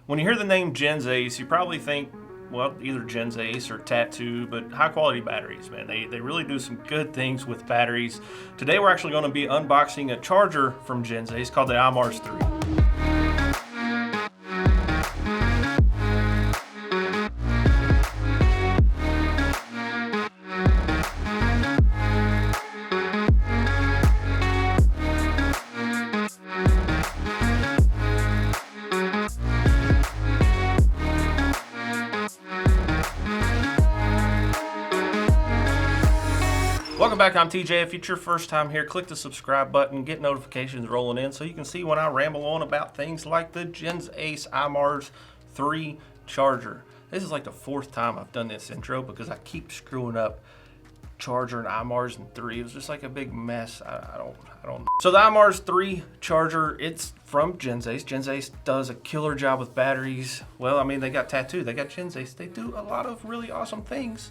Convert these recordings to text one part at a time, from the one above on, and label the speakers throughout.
Speaker 1: When you hear the name Gens Ace, you probably think, well, either Gens Ace or Tattoo, but high quality batteries, man. They really do some good things with batteries. Today we're actually going to be unboxing a charger from Gens Ace called the IMARS III. Welcome back, I'm TJ. If it's your first time here, click the subscribe button, get notifications rolling in so you can see when I ramble on about things like the Gens Ace IMARS III Charger. This is like the fourth time I've done this intro because I keep screwing up Charger and IMARS and 3. It was just like a big mess. I don't. So the IMARS III Charger, it's from Gens Ace. Gens Ace does a killer job with batteries. Well, I mean, they got Tattoo, they got Gens Ace. They do a lot of really awesome things.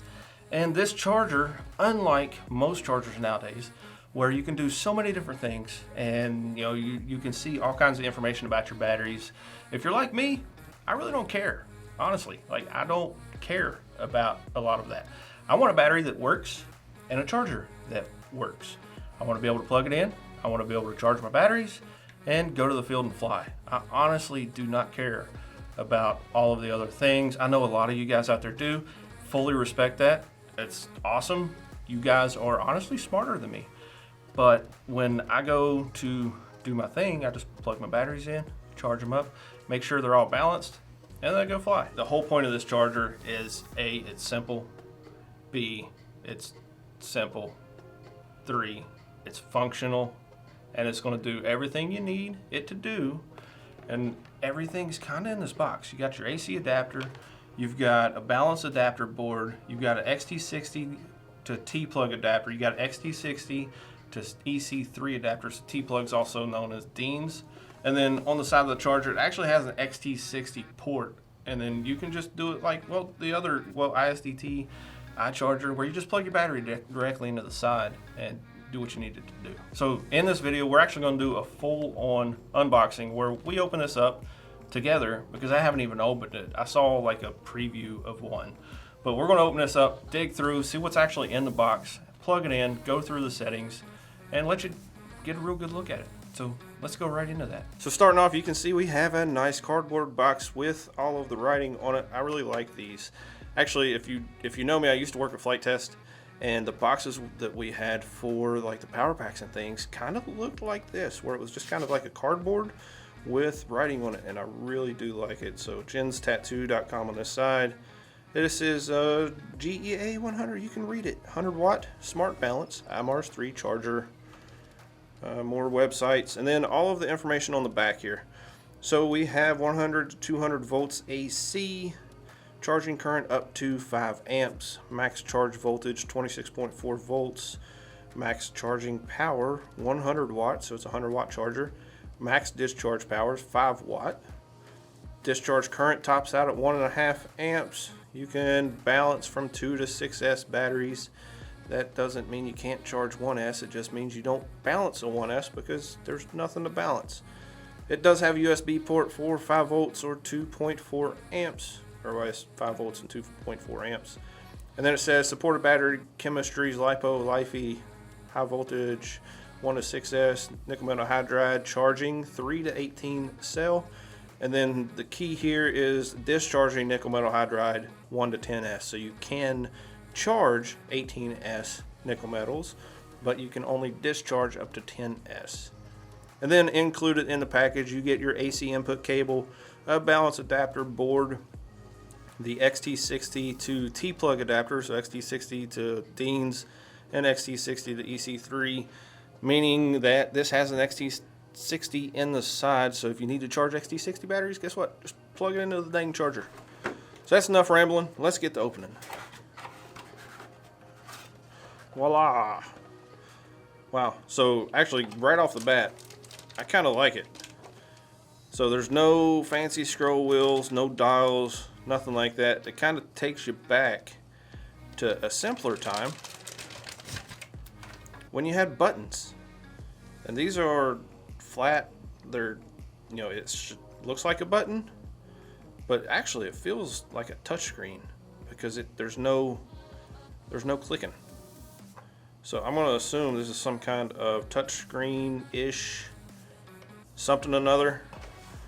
Speaker 1: And this charger, unlike most chargers nowadays, where you can do so many different things and you can see all kinds of information about your batteries. If you're like me, I really don't care. Honestly, I don't care about a lot of that. I want a battery that works and a charger that works. I want to be able to plug it in. I want to be able to charge my batteries and go to the field and fly. I honestly do not care about all of the other things. I know a lot of you guys out there do. Fully respect that. It's awesome. You guys are honestly smarter than me. But when I go to do my thing, I just plug my batteries in, charge them up, make sure they're all balanced, and then I go fly. The whole point of this charger is A, it's simple, B, it's simple, 3, it's functional, and it's going to do everything you need it to do. And everything's kind of in this box. You got your AC adapter, you've got a balanced adapter board, you've got an XT60 to T-plug adapter, you got an XT60 to EC3 adapter, so T-plug's also known as Dean's. And then on the side of the charger, it actually has an XT60 port, and then you can just do it like, the other ISDT iCharger, where you just plug your battery directly into the side and do what you need it to do. So in this video, we're actually going to do a full-on unboxing where we open this up together because I haven't even opened it. I saw like a preview of one, but we're going to open this up, dig through, see what's actually in the box, plug it in, go through the settings, and let you get a real good look at it. So let's go right into that. So starting off, you can see we have a nice cardboard box with all of the writing on it. I really like these. Actually, if you know me, I used to work at Flight Test, and the boxes that we had for like the power packs and things kind of looked like this, where it was just kind of like a cardboard with writing on it, and I really do like it. So genstattoo.com on this side. This is GEA 100. You can read it. 100 watt smart balance IMARS III charger. More websites, and then all of the information on the back here. So we have 100 to 200 volts AC, charging current up to 5 amps, max charge voltage 26.4 volts, max charging power 100 watts, so it's a 100 watt charger. Max discharge power is 5 watt. Discharge current tops out at 1.5 amps. You can balance from 2 to 6S batteries. That doesn't mean you can't charge 1S, it just means you don't balance a 1S because there's nothing to balance. It does have a USB port for 5 volts or 2.4 amps, or 5 volts and 2.4 amps. And then it says supported battery chemistries, LiPo, LiFe, high voltage, 1 to 6S, nickel metal hydride, charging 3 to 18 cell. And then the key here is discharging nickel metal hydride 1 to 10S. So you can charge 18S nickel metals, but you can only discharge up to 10S. And then included in the package, you get your AC input cable, a balance adapter board, the XT60 to T-plug adapter, so XT60 to Dean's and XT60 to EC3, meaning that this has an XT60 in the side, so if you need to charge XT60 batteries, guess what? Just plug it into the dang charger. So that's enough rambling. Let's get to opening. Voila! Wow, so actually right off the bat, I kind of like it. So there's no fancy scroll wheels, no dials, nothing like that. It kind of takes you back to a simpler time when you had buttons. And these are flat, they're, it looks like a button, but actually it feels like a touchscreen because there's no clicking. So I'm going to assume this is some kind of touchscreen-ish something or another.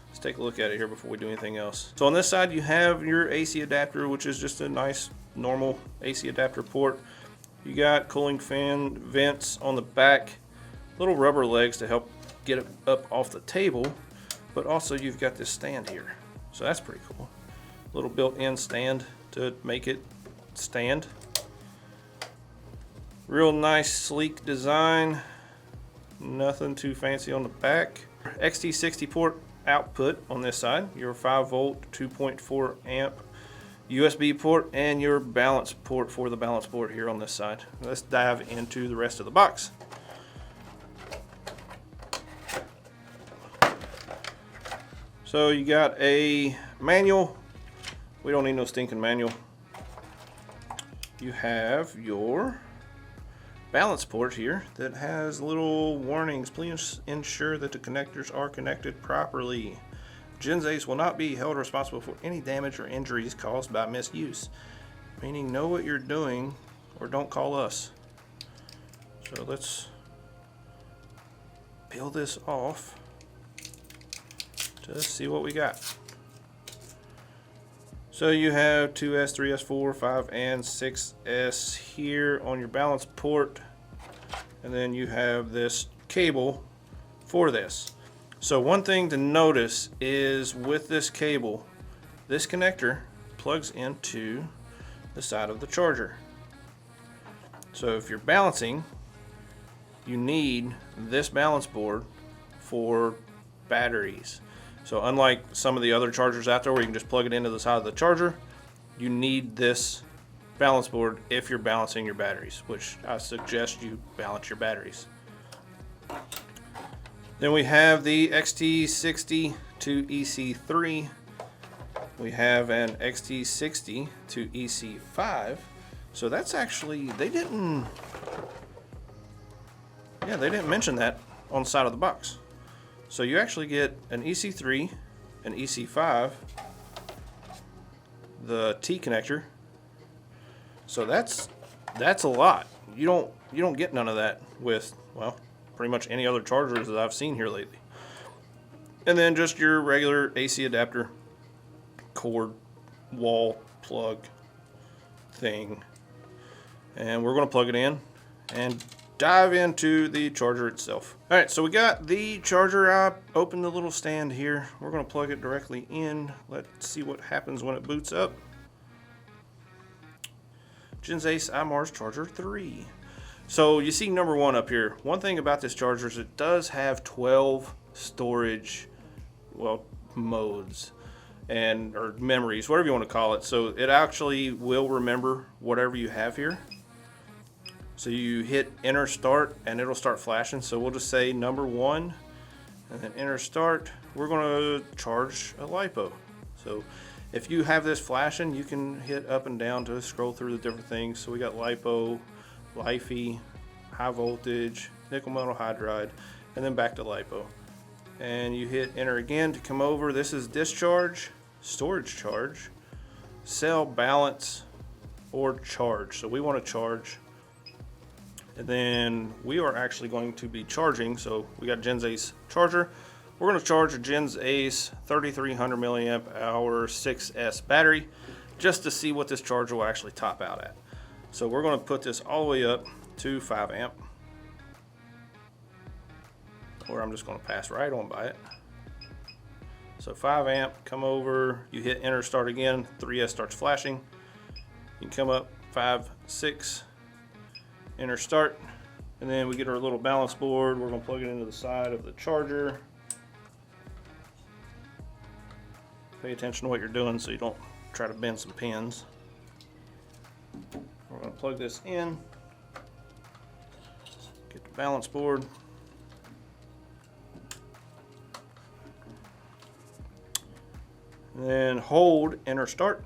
Speaker 1: Let's take a look at it here before we do anything else. So on this side you have your AC adapter, which is just a nice normal AC adapter port. You got cooling fan vents on the back, little rubber legs to help get it up off the table, but also you've got this stand here. So that's pretty cool. Little built-in stand to make it stand. Real nice sleek design. Nothing too fancy on the back. XT60 port output on this side. Your 5 volt, 2.4 amp USB port and your balance port for the balance board here on this side. Let's dive into the rest of the box. So you got a manual. We don't need no stinking manual. You have your balance port here that has little warnings. Please ensure that the connectors are connected properly. Gens Ace will not be held responsible for any damage or injuries caused by misuse. Meaning, know what you're doing or don't call us. So let's peel this off to see what we got. So you have 2S, 3S, 4, 5, and 6S here on your balance port. And then you have this cable for this. So one thing to notice is with this cable, this connector plugs into the side of the charger. So if you're balancing, you need this balance board for batteries. So unlike some of the other chargers out there where you can just plug it into the side of the charger, you need this balance board if you're balancing your batteries, which I suggest you balance your batteries. Then we have the XT60 to EC3. We have an XT60 to EC5. So that's actually, they didn't mention that on the side of the box. So you actually get an EC3, an EC5, the T connector. So that's a lot. You don't get none of that with, well, pretty much any other chargers that I've seen here lately. And then just your regular AC adapter cord wall plug thing. And we're going to plug it in and dive into the charger itself. Alright, so we got the charger. I opened the little stand here. We're going to plug it directly in. Let's see what happens when it boots up. Gens Ace IMARS Charger 3. So you see number 1 up here. One thing about this charger is it does have 12 storage, well, modes and or memories, whatever you want to call it. So it actually will remember whatever you have here. So you hit enter start and it'll start flashing. So we'll just say number 1 and then enter start. We're going to charge a LiPo. So if you have this flashing, you can hit up and down to scroll through the different things. So we got LiPo, Li-Fi, high voltage, nickel metal hydride, and then back to LiPo. And you hit enter again to come over. This is discharge, storage charge, cell balance, or charge. So we want to charge. And then we are actually going to be charging. So we got Gens Ace charger. We're going to charge a Gens Ace 3300 milliamp hour 6S battery just to see what this charger will actually top out at. So we're going to put this all the way up to 5 amp. Or I'm just going to pass right on by it. So 5 amp, come over, you hit enter, start again, 3S starts flashing. You can come up 5, 6, enter start, and then we get our little balance board. We're going to plug it into the side of the charger. Pay attention to what you're doing so you don't try to bend some pins. We're going to plug this in, get the balance board, and then hold enter start.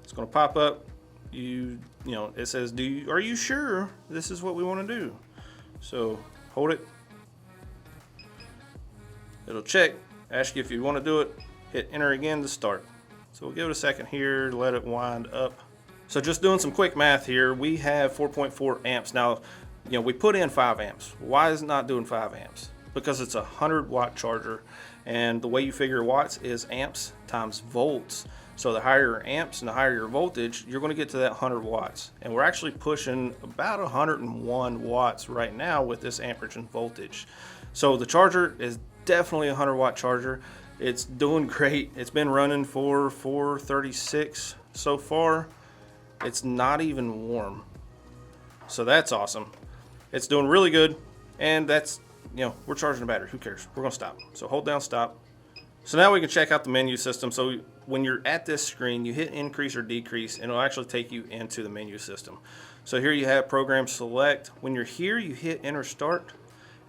Speaker 1: It's going to pop up. You know, it says, are you sure this is what we want to do? So hold it. It'll check ask you if you want to do it, hit enter again to start. So we'll give it a second here to let it wind up. So just doing some quick math here, we have 4.4 amps. Now, we put in 5 amps. Why is it not doing 5 amps? Because it's a 100-watt charger, and the way you figure watts is amps times volts. So the higher your amps and the higher your voltage, you're going to get to that 100 watts. And we're actually pushing about 101 watts right now with this amperage and voltage. So the charger is definitely a 100-watt charger. It's doing great. It's been running for 436 so far. It's not even warm. So that's awesome. It's doing really good, and that's, we're charging the battery. Who cares? We're gonna stop. So hold down stop. So now we can check out the menu system. So when you're at this screen, you hit increase or decrease, and it'll actually take you into the menu system. So here you have program select. When you're here, you hit enter start,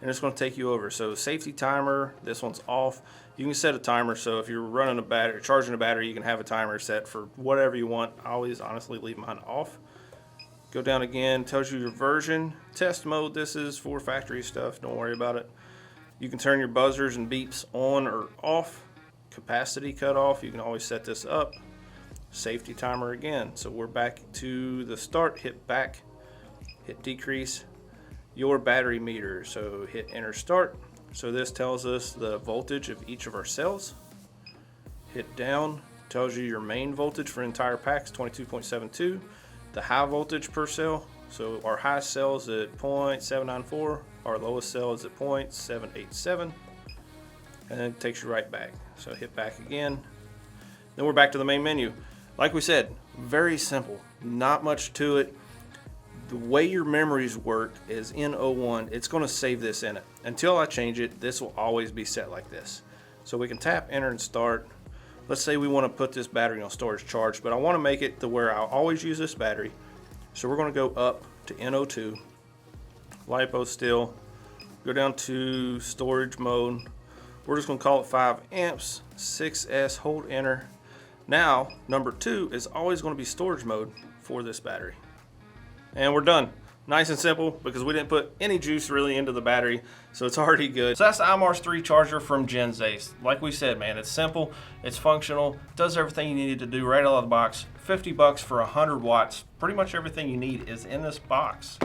Speaker 1: and it's gonna take you over. So safety timer, this one's off. You can set a timer, so if you're running a battery, charging a battery, you can have a timer set for whatever you want. I always honestly leave mine off. Go down again, tells you your version. Test mode, this is for factory stuff, don't worry about it. You can turn your buzzers and beeps on or off. Capacity cutoff, you can always set this up. Safety timer again. So we're back to the start, hit back, hit decrease. Your battery meter, so hit enter start. So this tells us the voltage of each of our cells. Hit down, tells you your main voltage for entire packs, 22.72. The high voltage per cell, so our highest cell is at 0.794, our lowest cell is at 0.787, and then it takes you right back. So hit back again. Then we're back to the main menu. Like we said, very simple, not much to it. The way your memories work is in O1, it's going to save this in it. Until I change it, this will always be set like this. So we can tap enter and start. Let's say we want to put this battery on storage charge, but I want to make it to where I'll always use this battery. So we're going to go up to NO2, LiPo still, go down to storage mode. We're just going to call it 5 amps, 6S, hold enter. Now, number 2 is always going to be storage mode for this battery. And we're done. Nice and simple, because we didn't put any juice really into the battery, so it's already good. So that's the IMARS III Charger from GenZace. Like we said, man, it's simple, it's functional, does everything you needed to do right out of the box. 50 bucks for 100 watts. Pretty much everything you need is in this box.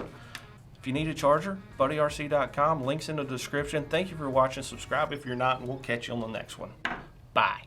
Speaker 1: If you need a charger, buddyrc.com, links in the description. Thank you for watching. Subscribe if you're not, and we'll catch you on the next one. Bye.